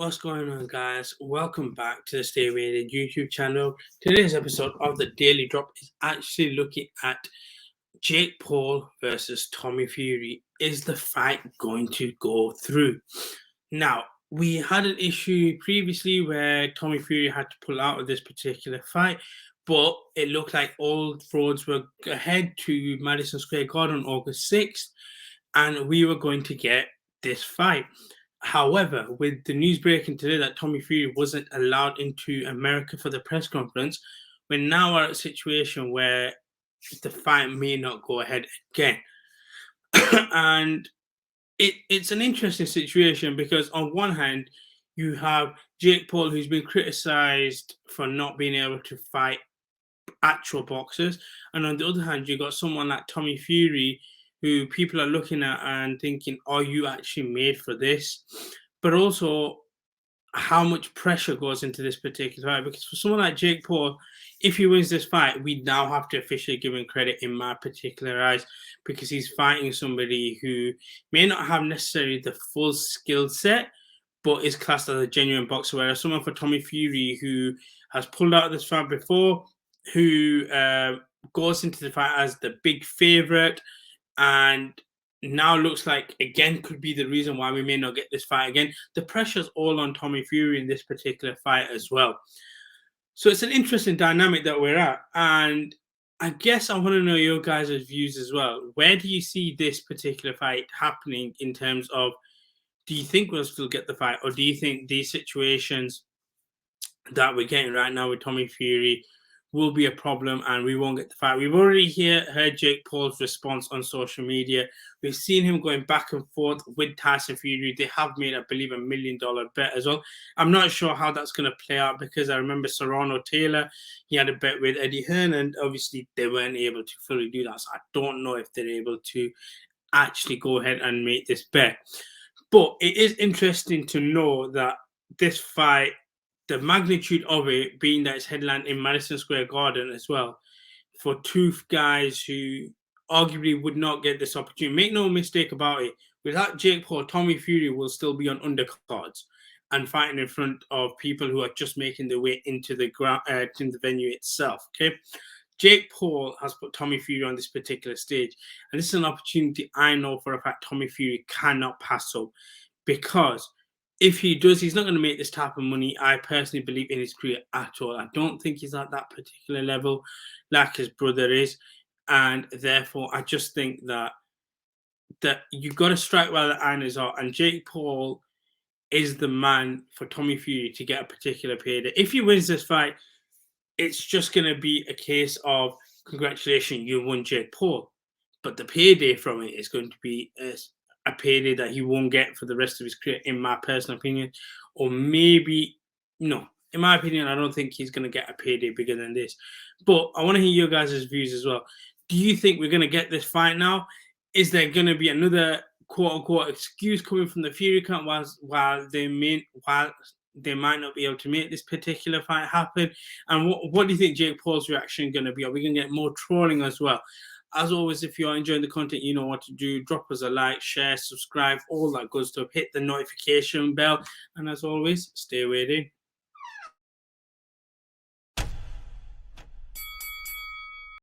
What's going on, guys? Welcome back to the StayWeighedIn YouTube channel. Today's episode of the Daily Drop is actually looking at Jake Paul versus TommyFury. Is the fight going to go through? Now, we had an issue previously where TommyFury had to pull out of this particular fight, but it looked like all roads were ahead to Madison Square Garden on August 6th, and we were going to get this fight. However, with the news breaking today that TommyFury wasn't allowed into America for the press conference, we're now at a situation where the fight may not go ahead again. And it's an interesting situation because on one hand, you have Jake Paul, who's been criticized for not being able to fight actual boxers. And on the other hand, you've got someone like TommyFury, who people are looking at and thinking, are you actually made for this? But also, how much pressure goes into this particular fight? Because for someone like Jake Paul, if he wins this fight, we now have to officially give him credit in my particular eyes, because he's fighting somebody who may not have necessarily the full skill set, but is classed as a genuine boxer. Whereas someone for TommyFury, who has pulled out of this fight before, who goes into the fight as the big favorite, and now looks like, again, could be the reason why we may not get this fight again. The pressure's all on TommyFury in this particular fight as well. So it's an interesting dynamic that we're at. And I guess I want to know your guys' views as well. Where do you see this particular fight happening in terms of, do you think we'll still get the fight? Or do you think these situations that we're getting right now with TommyFury will be a problem and we won't get the fight? We've already heard Jake Paul's response on social media. We've seen him going back and forth with Tysonfury. They have made, I believe, $1 million bet as well. I'm not sure how that's going to play out, because I remember Serrano Taylor, he had a bet with Eddie Hearn, and obviously they weren't able to fully do that. So I don't know if they're able to actually go ahead and make this bet. But it is interesting to know that this fight, the magnitude of it being that it's headlined in Madison Square Garden as well, for two guys who arguably would not get this opportunity. Make no mistake about it, without Jake Paul, TommyFury will still be on undercards and fighting in front of people who are just making their way into the venue itself. Okay, Jake Paul has put TommyFury on this particular stage, and this is an opportunity I know for a fact TommyFury cannot pass up, because if he does, he's not going to make this type of money, I personally believe, in his career at all. I don't think he's at that particular level like his brother is. And therefore, I just think that you've got to strike while the iron is hot. And Jake Paul is the man for TommyFury to get a particular payday. If he wins this fight, it's just going to be a case of, congratulations, you won, Jake Paul. But the payday from it is going to be a payday that he won't get for the rest of his career, in my personal opinion. Or maybe, no, in my opinion, I don't think he's going to get a payday bigger than this. But I want to hear your guys' views as well. Do you think we're going to get this fight now? Is there going to be another quote-unquote excuse coming from the Fury camp while they might not be able to make this particular fight happen? And what do you think Jake Paul's reaction is going to be? Are we going to get more trolling as well? As always, if you're enjoying the content, you know what to do. Drop us a like, share, subscribe, all that good stuff. Hit the notification bell. And as always, stay weighed in.